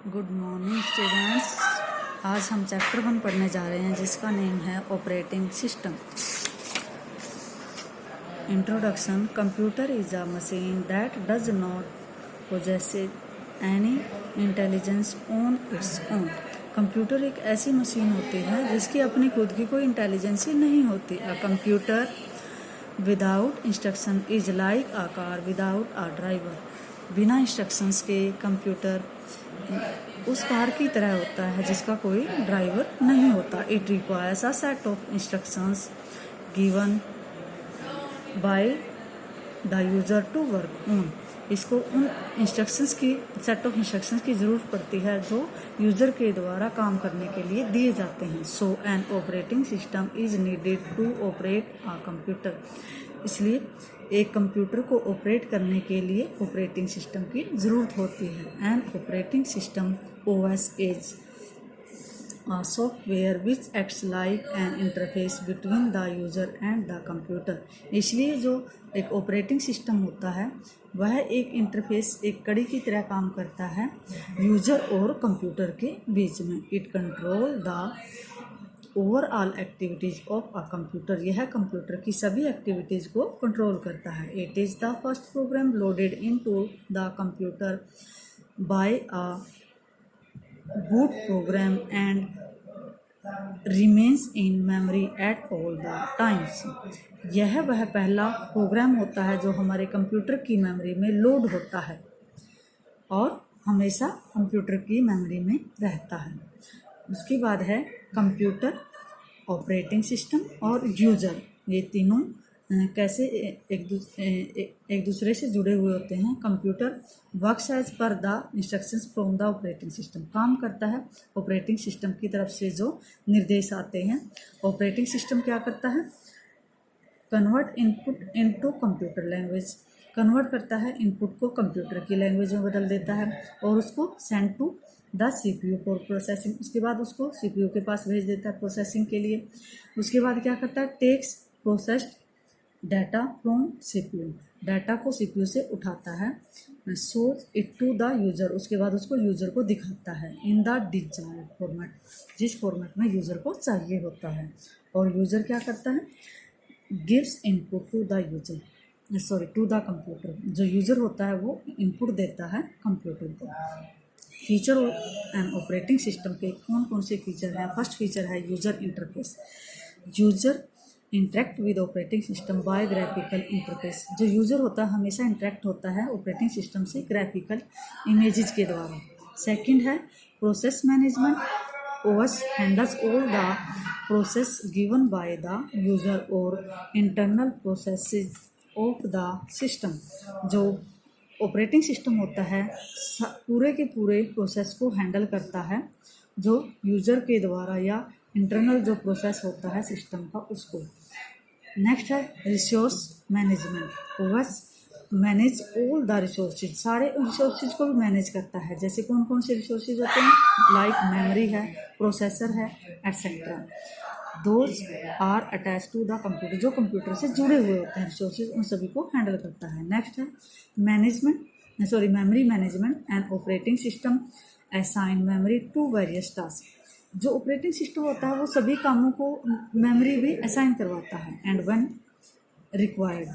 Good morning students. आज हम chapter 1 पढ़ने जा रहे हैं जिसका नेम है operating system. Introduction. Computer is a machine that does not possess any intelligence on its own. Computer एक ऐसी मशीन होती है जिसकी अपनी खुद की कोई इंटेलिजेंस ही नहीं होती। A computer without instruction is like a car without a driver. बिना इंस्ट्रक्शंस के कंप्यूटर उस कार की तरह होता है जिसका कोई ड्राइवर नहीं होता। It requires a set of instructions given by the user to work on. इसको उन इंस्ट्रक्शंस की सेट ऑफ इंस्ट्रक्शंस की ज़रूरत पड़ती है जो यूज़र के द्वारा काम करने के लिए दिए जाते हैं। So an operating system is needed to operate a computer. इसलिए एक कंप्यूटर को ऑपरेट करने के लिए ऑपरेटिंग सिस्टम की ज़रूरत होती है। N operating system OS is a software which acts like an interface between the user and the computer। इसलिए जो एक ऑपरेटिंग सिस्टम होता है वह एक इंटरफेस, एक कड़ी की तरह काम करता है यूज़र और कंप्यूटर के बीच में। It control the overall activities of a computer. यह कंप्यूटर की सभी एक्टिविटीज़ को कंट्रोल करता है। It is the first program loaded into the computer by a boot program and remains in memory at all the times। यह वह पहला programme होता है जो हमारे कंप्यूटर की मेमोरी में लोड होता है और हमेशा कंप्यूटर की मेमोरी में रहता है। उसके बाद है कंप्यूटर, ऑपरेटिंग सिस्टम और यूज़र। ये तीनों कैसे एक दूसरे से जुड़े हुए होते हैं। Computer works as per the instructions from the operating system. काम करता है ऑपरेटिंग सिस्टम की तरफ से जो निर्देश आते हैं। ऑपरेटिंग सिस्टम क्या करता है? Convert input into computer language. Convert करता है इनपुट को कंप्यूटर की लैंग्वेज में बदल देता है और उसको send to the CPU for processing. उसके बाद उसको CPU के पास भेज देता है प्रोसेसिंग के लिए। उसके बाद क्या करता है? Takes processed data from CPU। Data को CPU से उठाता है, shows it to the user. उसके बाद उसको यूज़र को दिखाता है इन द डिजायर्ड फॉर्मेट, जिस फॉर्मेट में यूज़र को चाहिए होता है। और यूज़र क्या करता है? Gives input to the user, to the computer. जो यूज़र होता है वो इनपुट देता है कंप्यूटर को। फीचर एंड ऑपरेटिंग सिस्टम के कौन कौन से फीचर हैं? फर्स्ट फीचर है user interface. User interact with operating system by graphical interface. जो यूज़र होता है हमेशा इंटरेक्ट होता है ऑपरेटिंग सिस्टम से ग्राफिकल इमेजेस के द्वारा। सेकंड है process management. OS handles all the process given by the user और internal processes of the system. जो ऑपरेटिंग सिस्टम होता है पूरे के पूरे प्रोसेस को हैंडल करता है जो यूज़र के द्वारा या इंटरनल जो प्रोसेस होता है सिस्टम का उसको। नेक्स्ट है resource management. OS manage all the resources. सारे रिसोर्सेज को भी मैनेज करता है। जैसे कौन कौन से रिसोर्सेज होते हैं? लाइक मेमोरी है, प्रोसेसर है, etcetera. Those are attach to the computer. जो कंप्यूटर से जुड़े हुए होते हैं रिसोर्सेज उन सभी को हैंडल करता है। नेक्स्ट है memory management and operating system assign memory to various task. जो ऑपरेटिंग सिस्टम होता है वो सभी कामों को मेमोरी भी असाइन करवाता है। एंड व्हेन रिक्वायर्ड,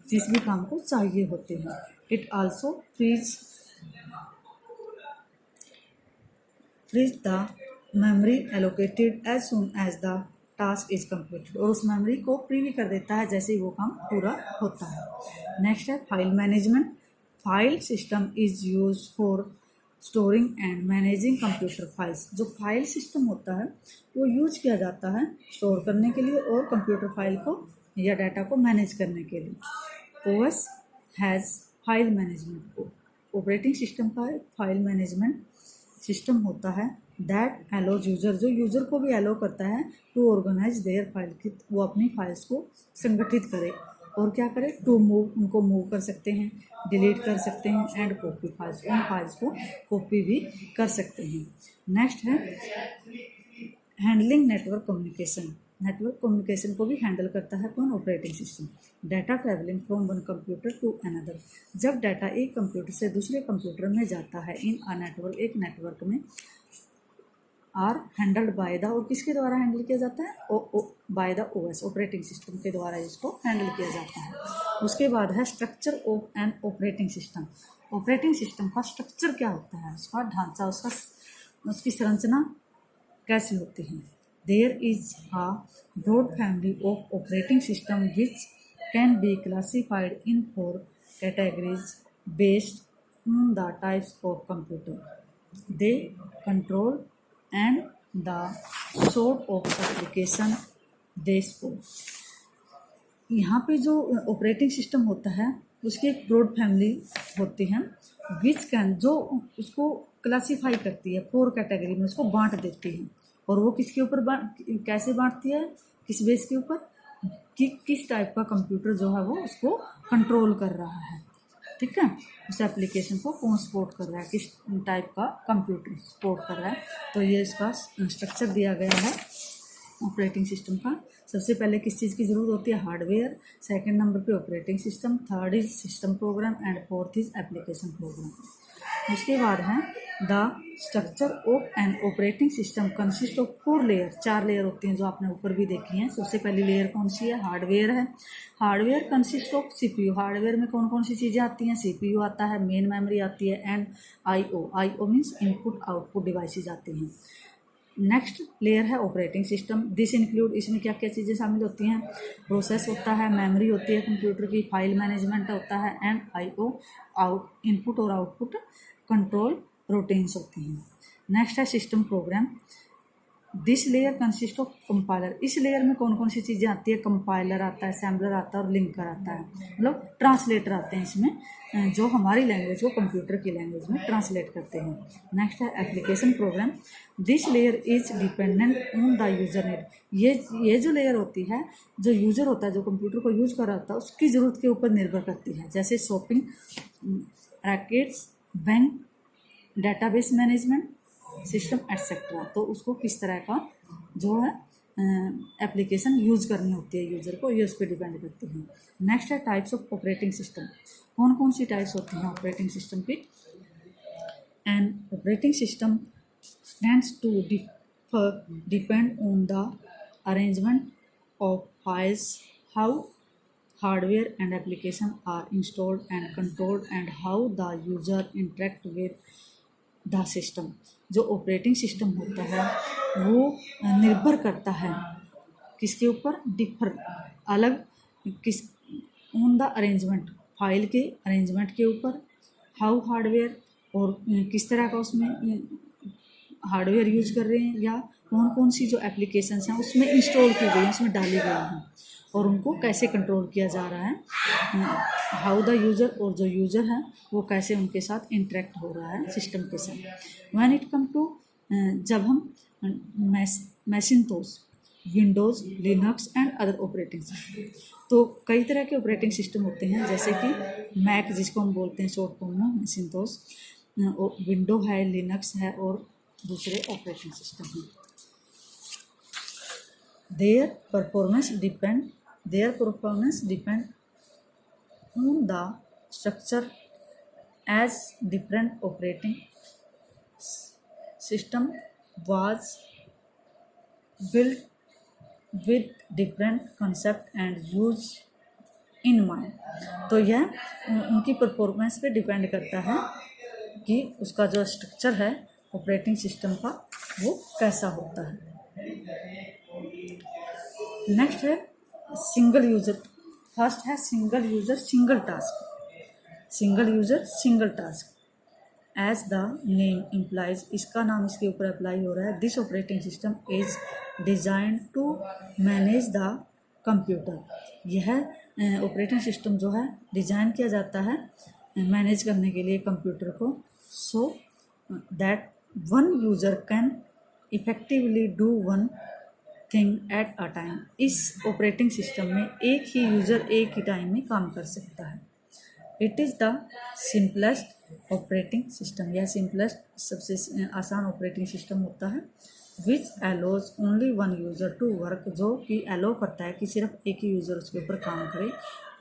जिस भी काम को चाहिए होते हैं। It also frees the memory allocated as soon as the task is completed. और उस मेमोरी को फ्री भी कर देता है जैसे ही वो काम पूरा होता है। नेक्स्ट है file management. File system is use for storing and managing computer files. जो फाइल सिस्टम होता है वो यूज किया जाता है स्टोर करने के लिए और कंप्यूटर फाइल को या डाटा को मैनेज करने के लिए। OS has file management. Operating system का फाइल मैनेजमेंट सिस्टम होता है दैट एलोज यूज़र। जो यूज़र को भी एलो करता है टू ऑर्गेनाइज देयर फाइल, कि वो अपनी फाइल्स को संगठित करे और क्या करे? टू मूव, उनको मूव कर सकते हैं, डिलीट कर सकते हैं, एंड कॉपी फाइल्स, उन फाइल्स को कॉपी भी कर सकते हैं। नेक्स्ट है handling network communication. Network communication को भी हैंडल करता है कौन? Operating system. Data travelling from one computer to another, जब डाटा एक कंप्यूटर से दूसरे कंप्यूटर में जाता है इन अ नेटवर्क, एक नेटवर्क में, आर हैंडल्ड बाय द, और किसके द्वारा हैंडल किया जाता है? By the OS, operating system के द्वारा इसको हैंडल किया जाता है। उसके बाद है structure of N operating system. Operating system का स्ट्रक्चर क्या होता है, उसका ढांचा, उसकी संरचना कैसी होती है? There is a broad family of operating system which can be classified in 4 categories based on the types of computer they control and the sort of application they support। यहाँ पे जो ऑपरेटिंग सिस्टम होता है उसकी एक broad family होती है which can, जो उसको क्लासीफाई करती है 4 कैटेगरी में, उसको बांट देती है। और वो किसके ऊपर कैसे बांटती है, किस बेस के ऊपर, कि किस टाइप का कंप्यूटर जो है वो उसको कंट्रोल कर रहा है, ठीक है, उस एप्लीकेशन को कौन सपोर्ट कर रहा है, किस टाइप का कंप्यूटर सपोर्ट कर रहा है। तो ये इसका स्ट्रक्चर दिया गया है ऑपरेटिंग सिस्टम का। सबसे पहले किस चीज़ की ज़रूरत होती है? हार्डवेयर। सेकंड नंबर पे operating system, third is system program and fourth is application program. उसके बाद है the structure of N operating system consist of 4 layer, 4 layer होती हैं जो आपने ऊपर भी देखी हैं। सबसे पहली लेयर कौन सी है? हार्डवेयर है। Hardware consist of CPU, hardware में कौन कौन सी चीज़ें आती हैं? सीपीयू आता है, मेन मेमोरी आती है, and IO, IO means input output devices आती हैं। नेक्स्ट लेयर है ऑपरेटिंग सिस्टम। दिस इंक्लूड, इसमें क्या क्या चीज़ें शामिल होती हैं? प्रोसेस होता है, मेमोरी होती है कंप्यूटर की, फाइल मैनेजमेंट होता है, एंड आईओ, इनपुट और आउटपुट कंट्रोल रूटीन्स होती हैं। नेक्स्ट है system program. This layer consist of compiler, इस लेयर में कौन कौन सी चीज़ें आती है? कंपाइलर आता है, असेंबलर आता है और लिंकर आता है, मतलब ट्रांसलेटर आते हैं इसमें, जो हमारी लैंग्वेज को कंप्यूटर की लैंग्वेज में ट्रांसलेट करते हैं। नेक्स्ट है application program. This layer is dependent on the user need, ये जो लेयर होती है, जो यूजर होता है, जो कंप्यूटर को यूज कर रहा होता है, उसकी ज़रूरत के ऊपर निर्भर करती है। जैसे shopping, rackets, bank, database management system etcetera. तो उसको किस तरह का जो है एप्लीकेशन यूज करनी होती है यूज़र को, ये उस पर डिपेंड करती है। नेक्स्ट है टाइप्स ऑफ ऑपरेटिंग सिस्टम। कौन कौन सी टाइप्स होती हैं ऑपरेटिंग सिस्टम की? An operating system tends to depend on the arrangement of files, how hardware and application are installed and controlled, and how the user interact with the system। जो operating system होता है वो निर्भर करता है किसके ऊपर? डिफर, अलग, किस, ऑन द अरेंजमेंट, फाइल के अरेंजमेंट के ऊपर, हाउ हार्डवेयर, और किस तरह का उसमें हार्डवेयर यूज कर रहे हैं, या कौन कौन सी जो एप्लीकेशंस हैं उसमें इंस्टॉल की गई हैं, उसमें डाली गई हैं, और उनको कैसे कंट्रोल किया जा रहा है, हाउ द यूज़र, और जो यूज़र है वो कैसे उनके साथ इंटरेक्ट हो रहा है सिस्टम के साथ। व्हेन इट कम टू, जब हम Macintosh, Windows, Linux and other operating system, तो कई तरह के ऑपरेटिंग सिस्टम होते हैं, जैसे कि मैक जिसको हम बोलते हैं शॉर्ट फॉर्म में मैसिंटोस, विंडो है, लिनक्स है, और दूसरे ऑपरेटिंग सिस्टम हैं। Their performance depend on the structure, as different operating system was built with different concept and use in mind। तो यह उनकी परफॉर्मेंस पे डिपेंड करता है कि उसका जो स्ट्रक्चर है ऑपरेटिंग सिस्टम का वो कैसा होता है। नेक्स्ट है सिंगल यूजर। फर्स्ट है single user single task. Single user single task as the name implies, इसका नाम इसके ऊपर अप्लाई हो रहा है। This operating system is design to manage the computer. यह ऑपरेटिंग सिस्टम जो है डिज़ाइन किया जाता है मैनेज करने के लिए कंप्यूटर को, so that one user can effectively do one thing at a time. इस ऑपरेटिंग सिस्टम में एक ही यूज़र एक ही टाइम में काम कर सकता है। It is the simplest operating system, यह सिंपलेस्ट सबसे आसान ऑपरेटिंग सिस्टम होता है। Which allows only one user to work, जो कि एलो करता है कि सिर्फ एक ही यूज़र उसके ऊपर काम करे।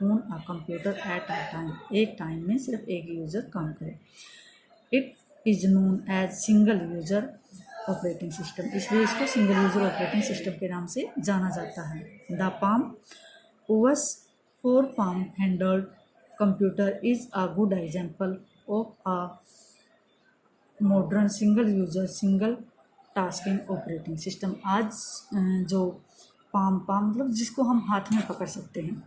On a computer at a time, एक टाइम में सिर्फ एक ही यूज़र काम करे। It is known as single user operating system, इसलिए इसको सिंगल यूज़र ऑपरेटिंग सिस्टम के नाम से जाना जाता है। The palm OS 4 palm handled computer is a good example of a modern single user single tasking operating system। आज जो पाम मतलब जिसको हम हाथ में पकड़ सकते हैं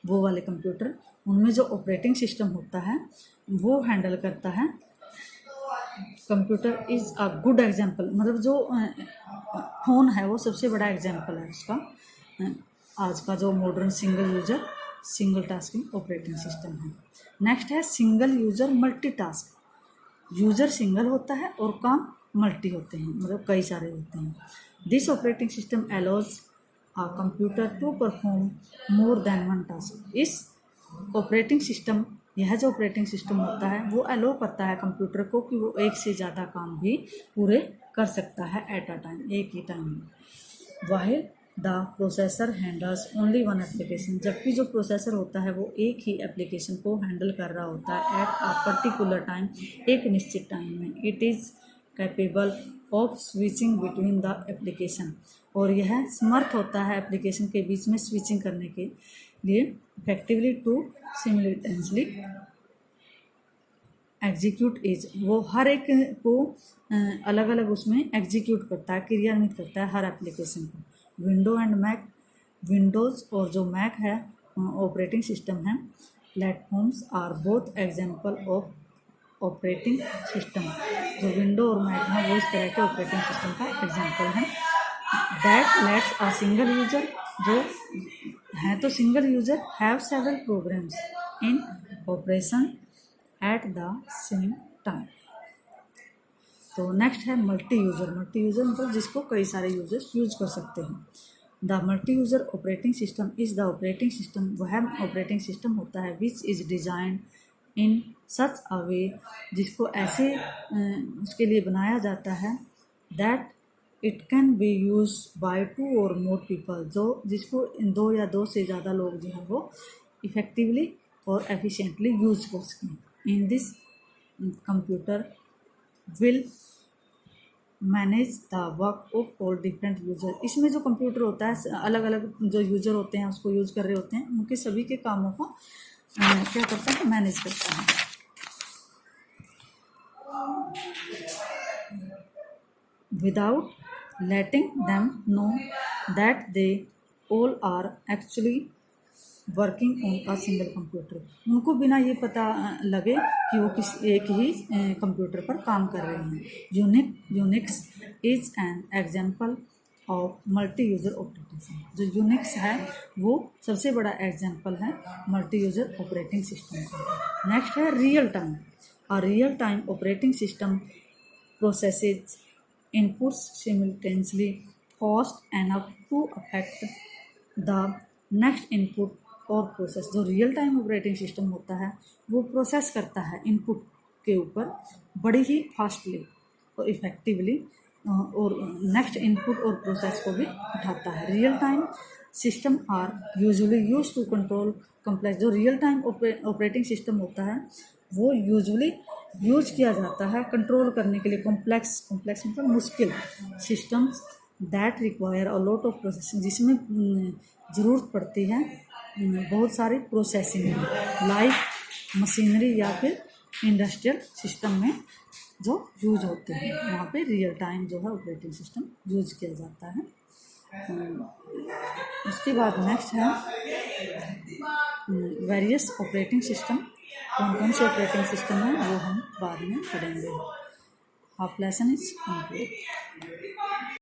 वो वाले कंप्यूटर, उनमें जो ऑपरेटिंग सिस्टम होता है वो हैंडल करता है। Computer is a good example, मतलब जो फ़ोन है वो सबसे बड़ा एग्जाम्पल है उसका। आज का जो modern single user single tasking operating system है। नेक्स्ट है single user multitask, user single होता है और काम मल्टी होते हैं, मतलब कई सारे होते हैं। This operating system allows a computer to perform more than one task. इस ऑपरेटिंग सिस्टम, यह जो ऑपरेटिंग सिस्टम होता है वो अलाउ करता है कंप्यूटर को कि वो एक से ज़्यादा काम भी पूरे कर सकता है एट अ टाइम, एक ही टाइम में। While the processor handles only one application, जबकि जो प्रोसेसर होता है वो एक ही एप्लीकेशन को हैंडल कर रहा होता है एट अ पर्टिकुलर टाइम, एक निश्चित टाइम में। It is capable of switching between the application, और यह समर्थ होता है एप्लीकेशन के बीच में स्विचिंग करने के लिए इफेक्टिवली टू सिमुलेटेनियसली एग्जीक्यूट इज, वो हर एक को अलग अलग उसमें एग्जीक्यूट करता है, क्रियान्वित करता है हर एप्लीकेशन को। विंडो एंड मैक, विंडोज़ और जो मैक है ऑपरेटिंग सिस्टम है, platforms are both example of operating system. जो विंडो और मैक है वो इस तरह के ऑपरेटिंग सिस्टम का एग्जाम्पल है। That lets a single user, जो है तो single user, have several programs in operation at the same time. तो नेक्स्ट है मल्टी यूज़र, मल्टी यूज़र मतलब जिसको कई सारे यूजर्स यूज कर सकते हैं। The multi user operating system is the operating system, वह ऑपरेटिंग सिस्टम होता है विच इज़ डिज़ाइन इन सच अ वे, जिसको ऐसे उसके लिए बनाया जाता है that it can be use by two और मोर पीपल, जो जिसको दो या दो से ज़्यादा लोग जो है वो इफ़ेक्टिवली और एफिशिएंटली यूज कर सकें। In this computer will manage the work of all different user, इसमें जो कंप्यूटर होता है अलग अलग जो यूज़र होते हैं उसको यूज कर रहे होते हैं, उनके सभी के कामों को क्या करता है, मैनेज करता है। Without letting them know that they all are actually working on a single computer, उनको बिना ये पता लगे कि वो किस एक ही कंप्यूटर पर काम कर रहे हैं। Unix is an example of multi user operating system, जो यूनिक्स है वो सबसे बड़ा एग्जाम्पल है मल्टी यूज़र ऑपरेटिंग सिस्टम का। नेक्स्ट है real time, a real time operating system processes inputs simultaneously fast enough to affect the next input और process. जो रियल टाइम ऑपरेटिंग सिस्टम होता है वो प्रोसेस करता है इनपुट के ऊपर बड़ी ही फास्टली और इफेक्टिवली, और नेक्स्ट इनपुट और प्रोसेस को भी उठाता है। Real time system are usually use to control complex, जो रियल टाइम ऑपरेटिंग सिस्टम होता है वो यूजुअली यूज किया जाता है कंट्रोल करने के लिए कॉम्प्लेक्स मतलब मुश्किल systems that require a lot of processing, जिसमें ज़रूरत पड़ती है बहुत सारी प्रोसेसिंग, लाइक मशीनरी या फिर इंडस्ट्रियल सिस्टम में जो यूज होते हैं, वहाँ पे रियल टाइम जो है ऑपरेटिंग सिस्टम यूज किया जाता है। उसके बाद नेक्स्ट है वेरियस ऑपरेटिंग सिस्टम, कौन कौन से ऑपरेटिंग सिस्टम है वो हम बाद में पढ़ेंगे। Half lesson is complete.